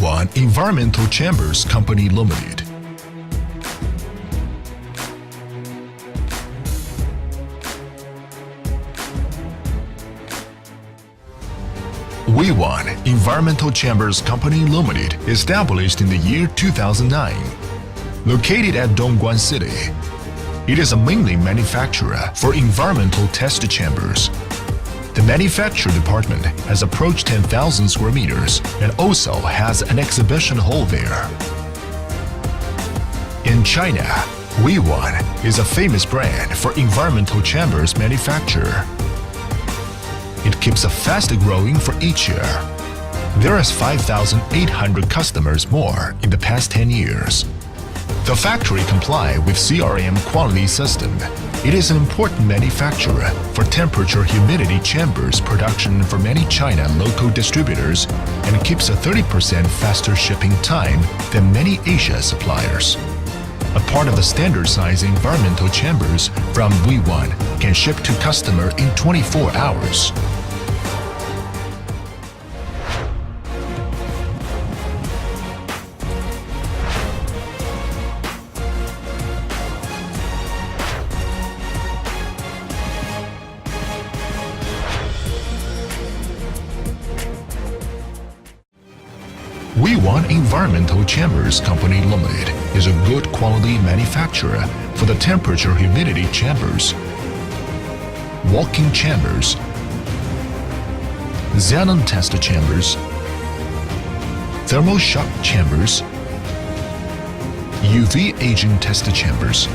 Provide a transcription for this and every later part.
Wewon Environmental Chambers Co Limited. Wewon Environmental Chambers Co Limited, established in the year 2009. Located at Dongguan City, it is a mainly manufacturer for environmental test chambers. The manufacturing department has approached 10,000 square meters and also has an exhibition hall there. In China, Wewon is a famous brand for environmental chambers manufacture. It keeps fast growing for each year. There is 5,800 customers more in the past 10 years. The factory complies with CRM quality system. It is an important manufacturer for temperature humidity chambers production for many China local distributors and keeps a 30% faster shipping time than many Asia suppliers. A part of the standard size environmental chambers from Wewon can ship to customer in 24 hours. Wewon Environmental Chambers Co Limited is a good quality manufacturer for the temperature humidity chambers, walk-in chambers, xenon test chambers, thermal shock chambers, UV agent test chambers.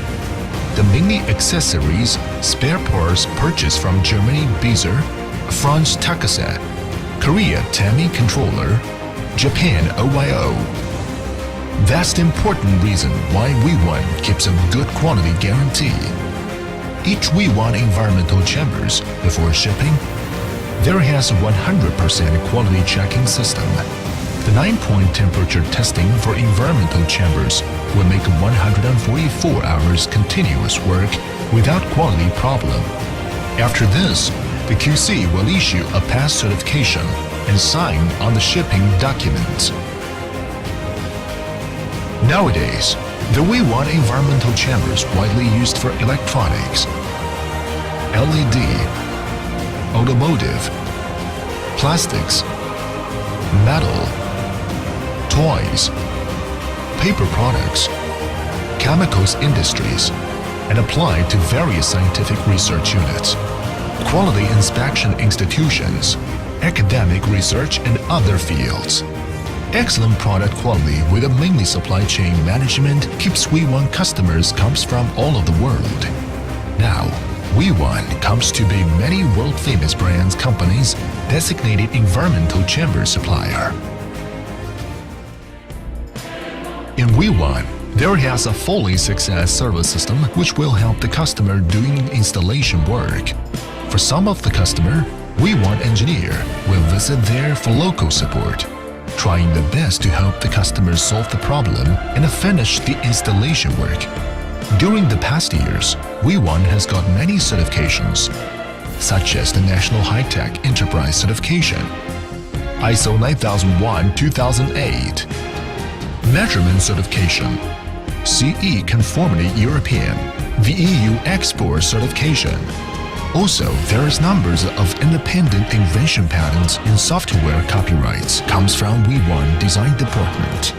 The many accessories, spare parts purchased from Germany Beezer, France Takase, Korea Tami Controller, Japan OYO. That's the important reason why Wewon keeps a good quality guarantee. Each Wewon environmental chambers, before shipping, there has a 100% quality checking system. The 9-point temperature testing for environmental chambers will make 144 hours continuous work without quality problem. After this, the QC will issue a pass certification and sign on the shipping documents. Nowadays, the Wewon environmental chambers widely used for electronics, LED, automotive, plastics, metal, toys, paper products, chemicals industries, and applied to various scientific research units, quality inspection institutions, academic research, and other fields. Excellent product quality with a mainly supply chain management keeps Wewon customers comes from all over the world. Now, Wewon comes to be many world-famous brands companies designated environmental chamber supplier. In Wewon, there has a fully success service system which will help the customer doing installation work. For some of the customer, Wewon engineer will visit there for local support, trying the best to help the customer solve the problem and finish the installation work. During the past years, Wewon has got many certifications, such as the National High-Tech Enterprise Certification, ISO 9001-2008, Measurement Certification, CE Conformity European, the EU Export Certification. Also, there is numbers of independent invention patents and software copyrights comes from Wewon Design Department.